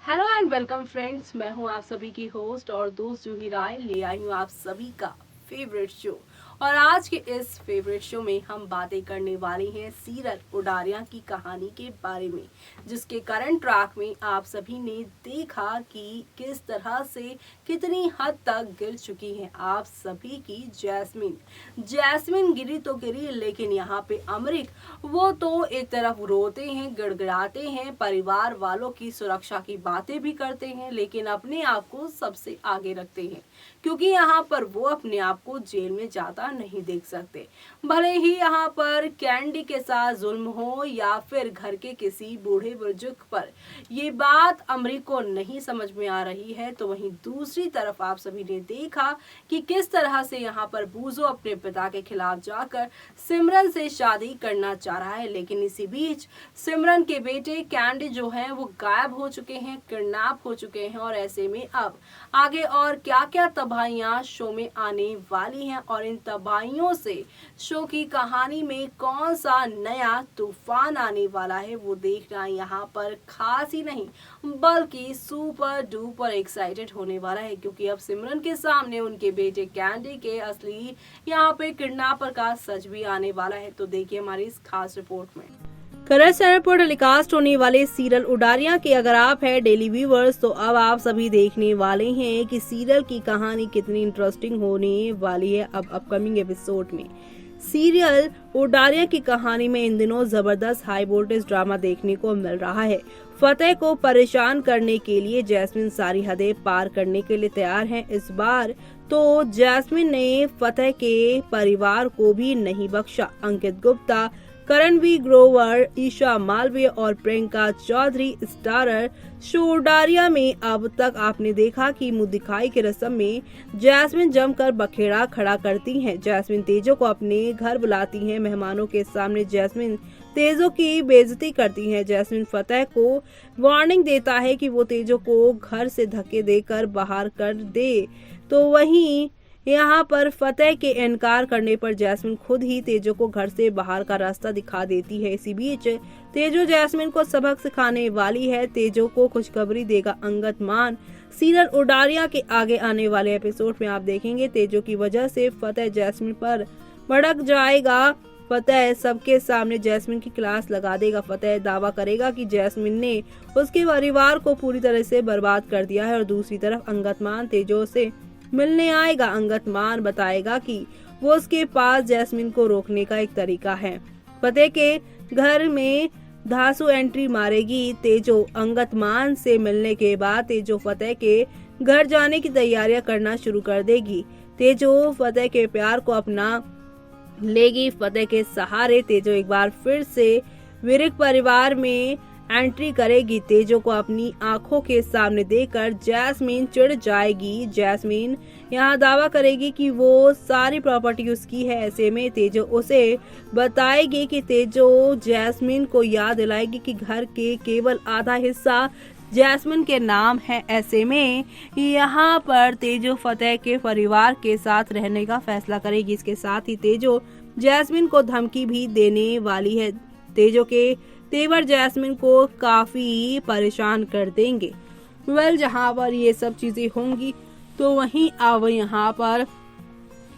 Hello and welcome friends, मैं हूं आप सभी की होस्ट और दोस्त जूही राय। ले आई हूं आप सभी का फेवरेट शो। और आज के इस फेवरेट शो में हम बातें करने वाले हैं सीरल उडारिया की कहानी के बारे में, जिसके करंट ट्रैक में आप सभी ने देखा कि किस तरह से कितनी हद तक गिर चुकी हैं आप सभी की जैस्मिन गिरी तो गिरी, लेकिन यहाँ पे अमरीक वो तो एक तरफ रोते हैं, गिड़गिड़ाते हैं, परिवार वालों की सुरक्षा की बातें भी करते हैं, लेकिन अपने आप को सबसे आगे रखते हैं क्योंकि यहाँ पर वो अपने आप को जेल में जाता नहीं देख सकते। भले ही यहाँ पर कैंडी के साथ जुल्म हो या फिर घर के किसी बूढ़े बुजुर्ग पर, ये बात अमरीक को नहीं समझ में आ रही है। तो वहीं दूसरी तरफ आप सभी ने देखा कि किस तरह से यहाँ पर बूजो अपने पिता के खिलाफ जाकर सिमरन से शादी करना चाह रहा है, लेकिन इसी बीच सिमरन के बेटे कैंडी जो हैं वो गायब हो चुके हैं, किडनैप हो चुके हैं। और ऐसे में अब आगे और क्या क्या तबाहियां शो में आने वाली हैं और इन तबाहियों से शो की कहानी में कौन सा नया तूफान आने वाला है, वो देखना यहाँ पर खास ही नहीं बल्कि सुपर डुपर एक्साइटेड होने वाला है, क्योंकि अब सिमरन के सामने उनके बेटे कैंडी के असली यहाँ पे किडनैपर का सच भी आने वाला है। तो देखिए हमारी इस खास रिपोर्ट में। कलर्स चैनल पर टेलीकास्ट होने वाले सीरियल उडारिया के अगर आप है डेली व्यूवर्स, तो अब आप सभी देखने वाले हैं कि सीरियल की कहानी कितनी इंटरेस्टिंग होने वाली है अब अपकमिंग एपिसोड में। सीरियल उडारिया की कहानी में इन दिनों जबरदस्त हाई वोल्टेज ड्रामा देखने को मिल रहा है। फतेह को परेशान करने के लिए जैस्मिन सारी हदें पार करने के लिए तैयार है। इस बार तो जैस्मिन ने फतेह के परिवार को भी नहीं बख्शा। अंकित गुप्ता, करणवीर ग्रोवर, ईशा मालवीय और प्रियंका चौधरी स्टारर शो उडारिया में। अब तक आपने देखा कि मुंह दिखाई की रस्म में जैस्मिन जमकर बखेड़ा खड़ा करती हैं। जैस्मिन तेजो को अपने घर बुलाती हैं। मेहमानों के सामने जैस्मिन तेजो की बेइज्जती करती है। जैस्मिन फतेह को वार्निंग देता है कि वो तेजो को घर से धक्के देकर बाहर कर दे, तो वहीं यहाँ पर फतेह के इनकार करने पर जैस्मिन खुद ही तेजो को घर से बाहर का रास्ता दिखा देती है। इसी बीच तेजो जैस्मिन को सबक सिखाने वाली है। तेजो को खुशखबरी देगा अंगद मान। सीरियल उडारिया के आगे आने वाले एपिसोड में आप देखेंगे तेजो की वजह से फतेह जैस्मिन पर भड़क जाएगा। फतेह सबके सामने जैस्मिन की क्लास लगा देगा। फतेह दावा करेगा कि जैस्मिन ने उसके परिवार को पूरी तरह से बर्बाद कर दिया है। और दूसरी तरफ अंगद मान तेजो से मिलने आएगा। अंगद मान बताएगा कि वो उसके पास जैस्मिन को रोकने का एक तरीका है। फतेह के घर में धांसू एंट्री मारेगी तेजो। अंगद मान से मिलने के बाद तेजो फतेह के घर जाने की तैयारियां करना शुरू कर देगी। तेजो फतेह के प्यार को अपना लेगी। फतेह के सहारे तेजो एक बार फिर से विरिक परिवार में एंट्री करेगी। तेजो को अपनी आंखों के सामने देखकर जैस्मिन चिढ़ जाएगी। जैस्मिन यहाँ दावा करेगी कि वो सारी प्रॉपर्टी उसकी है। ऐसे में तेजो उसे बताएगी कि तेजो जैस्मिन को याद दिलाएगी कि घर के केवल आधा हिस्सा जैस्मिन के नाम है। ऐसे में यहाँ पर तेजो फतेह के परिवार के साथ रहने का फैसला करेगी। इसके साथ ही तेजो जैस्मिन को धमकी भी देने वाली है। तेजो के तेवर जैस्मिन को काफी परेशान कर देंगे। जहाँ पर ये सब चीजें होंगी, तो वहीं अब यहाँ पर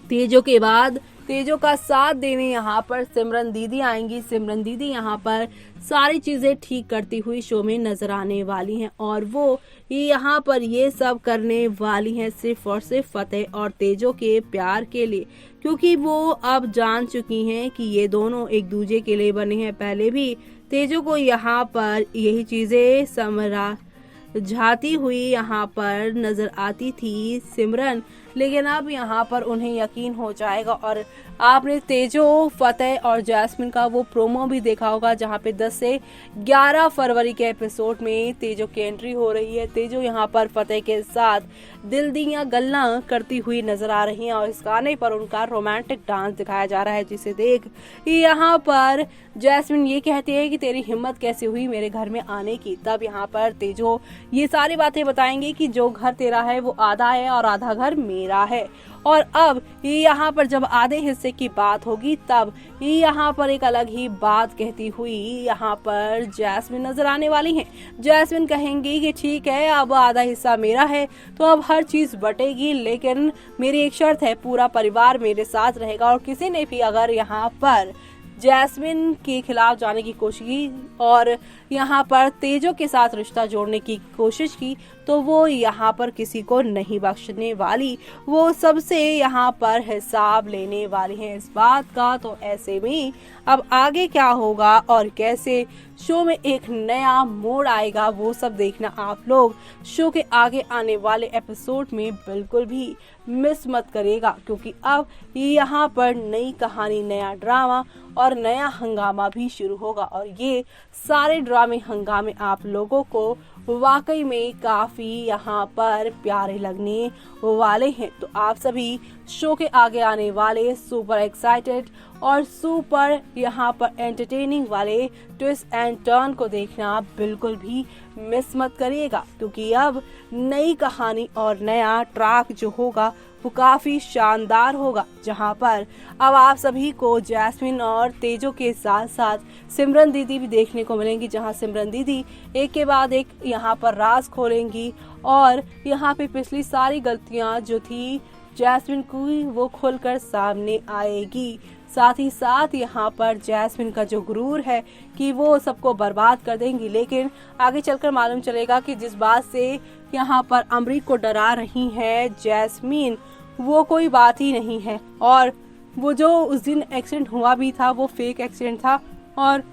तेजो के बाद तेजो का साथ देने यहाँ पर सिमरन दीदी आएंगी। सिमरन दीदी यहाँ पर सारी चीजें ठीक करती हुई शो में नजर आने वाली हैं और वो यहाँ पर ये सब करने वाली हैं सिर्फ और सिर्फ फतेह और तेजो के प्यार के लिए, क्योंकि वो अब जान चुकी हैं कि ये दोनों एक दूसरे के लिए बने हैं। पहले भी तेजो को यहाँ पर यही चीजें समझाती हुई यहाँ पर नजर आती थी सिमरन, लेकिन अब यहाँ पर उन्हें यकीन हो जाएगा। और आपने तेजो फतेह और जैस्मिन का वो प्रोमो भी देखा होगा, जहाँ पे 10 से 11 फरवरी के एपिसोड में तेजो की एंट्री हो रही है। तेजो यहाँ पर फतेह के साथ दिल दियां गल्ला करती हुई नजर आ रही हैं और इस गाने पर उनका रोमांटिक डांस दिखाया जा रहा है, जिसे देख यहाँ पर जैस्मिन ये कहती है कि तेरी हिम्मत कैसे हुई मेरे घर में आने की। तब यहाँ पर तेजो ये सारी बातें बताएंगे कि जो घर तेरा है वो आधा है और आधा घर मेरा है। और अब यहाँ पर जब आधे हिस्से की बात होगी तब यहाँ पर एक अलग ही बात कहती हुई यहाँ पर जैस्मिन नजर आने वाली हैं। जैस्मिन कहेंगी कि ठीक है, अब आधा हिस्सा मेरा है तो अब हर चीज बटेगी, लेकिन मेरी एक शर्त है, पूरा परिवार मेरे साथ रहेगा और किसी ने भी अगर यहाँ पर जैस्मिन के खिलाफ जाने की कोशिश की और यहाँ पर तेजो के साथ रिश्ता जोड़ने की कोशिश की तो वो यहाँ पर किसी को नहीं बख्शने वाली, वो सबसे यहाँ पर हिसाब लेने वाली हैं इस बात का। तो ऐसे में अब आगे क्या होगा और कैसे शो में एक नया मोड़ आएगा वो सब देखना आप लोग शो के आगे आने वाले एपिसोड में बिल्कुल भी मिस मत करिएगा, क्योंकि अब यहाँ पर नई कहानी, नया ड्रामा और नया हंगामा भी शुरू होगा और ये सारे ड्रामे हंगामे आप लोगों को वाकई में काफी यहाँ पर प्यारे लगने वाले हैं। तो आप सभी शो के आगे आने वाले सुपर एक्साइटेड और सुपर यहाँ पर एंटरटेनिंग वाले ट्विस्ट एंड टर्न को देखना बिल्कुल भी मिस मत करिएगा, क्योंकि अब नई कहानी और नया ट्रैक जो होगा वो काफी शानदार होगा, जहां पर अब आप सभी को जैस्मिन और तेजो के साथ साथ सिमरन दीदी भी देखने को मिलेंगी, जहां सिमरन दीदी एक के बाद एक यहाँ पर राज खोलेंगी और यहाँ पे पिछली सारी गलतियां जो थी जैस्मिन की वो खुलकर सामने आएगी। साथ ही साथ यहाँ पर जैस्मिन का जो गुरूर है कि वो सबको बर्बाद कर देंगी, लेकिन आगे चलकर मालूम चलेगा कि जिस बात से यहाँ पर अमरीक को डरा रही है जैस्मिन वो कोई बात ही नहीं है और वो जो उस दिन एक्सीडेंट हुआ भी था वो फेक एक्सीडेंट था और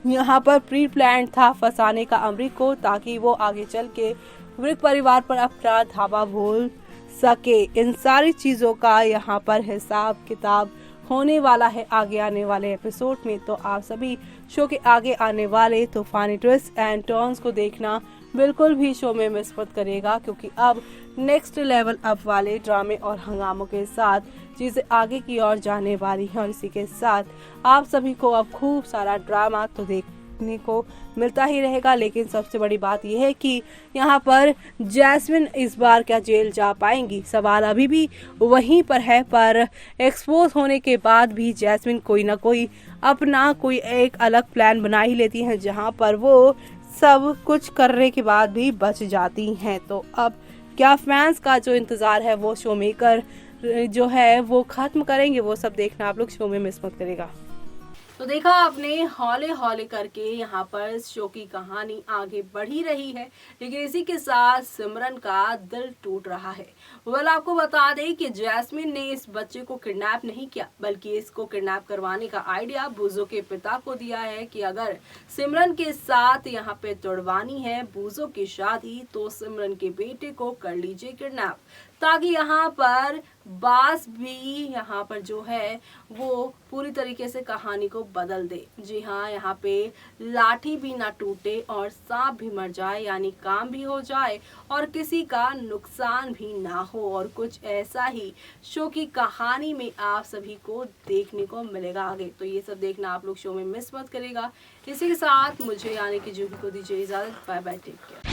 यहाँ पर प्री प्लान था फंसाने का अमरीक को, ताकि वो आगे चल के वृक परिवार पर अपना धावा बोल सके। इन सारी चीजों का यहाँ पर हिसाब किताब होने वाला है आगे आने वाले एपिसोड में। तो आप सभी शो के आगे आने वाले तूफानी ट्विस्ट एंड टर्न्स को देखना बिल्कुल भी शो में मिस मत करिएगा, क्योंकि अब नेक्स्ट लेवल अप वाले ड्रामे और हंगामों के साथ चीजें आगे की ओर जाने वाली हैं और इसी के साथ आप सभी को अब खूब सारा ड्रामा तो देखने को मिलता ही रहेगा। लेकिन सबसे बड़ी बात यह है कि यहाँ पर जैस्मिन इस बार क्या जेल जा पाएंगी, सवाल अभी भी वहीं पर है। पर एक्सपोज होने के बाद भी जैस्मिन कोई ना कोई अपना कोई एक अलग प्लान बना ही लेती हैं, जहाँ पर वो सब कुछ करने के बाद भी बच जाती हैं। तो अब क्या फैंस का जो इंतजार है वो शो मेकर जो है वो खत्म करेंगे, वो सब देखना आप लोग शो में मिस मत करेगा। तो देखा आपने हौले हौले करके यहाँ पर शो की कहानी आगे बढ़ी रही है, लेकिन इसी के साथ सिमरन का दिल टूट रहा है। वेल आपको बता दें कि जैस्मिन ने इस बच्चे को किडनैप नहीं किया, बल्कि इसको किडनैप करवाने का आइडिया बूजो के पिता को दिया है कि अगर सिमरन के साथ यहाँ पे तुड़वानी है बूजो की शादी तो सिमरन के बेटे को कर लीजिए किडनैप, ताकि यहाँ पर बास भी यहाँ पर जो है वो पूरी तरीके से कहानी को बदल दे। जी हाँ, यहाँ पे लाठी भी ना टूटे और सांप भी मर जाए, यानी काम भी हो जाए और किसी का नुकसान भी ना हो, और कुछ ऐसा ही शो की कहानी में आप सभी को देखने को मिलेगा आगे। तो ये सब देखना आप लोग शो में मिस मत करेगा। इसी के साथ मुझे यानी कि जूही को दीजिए इजाजत। Bye bye, take care.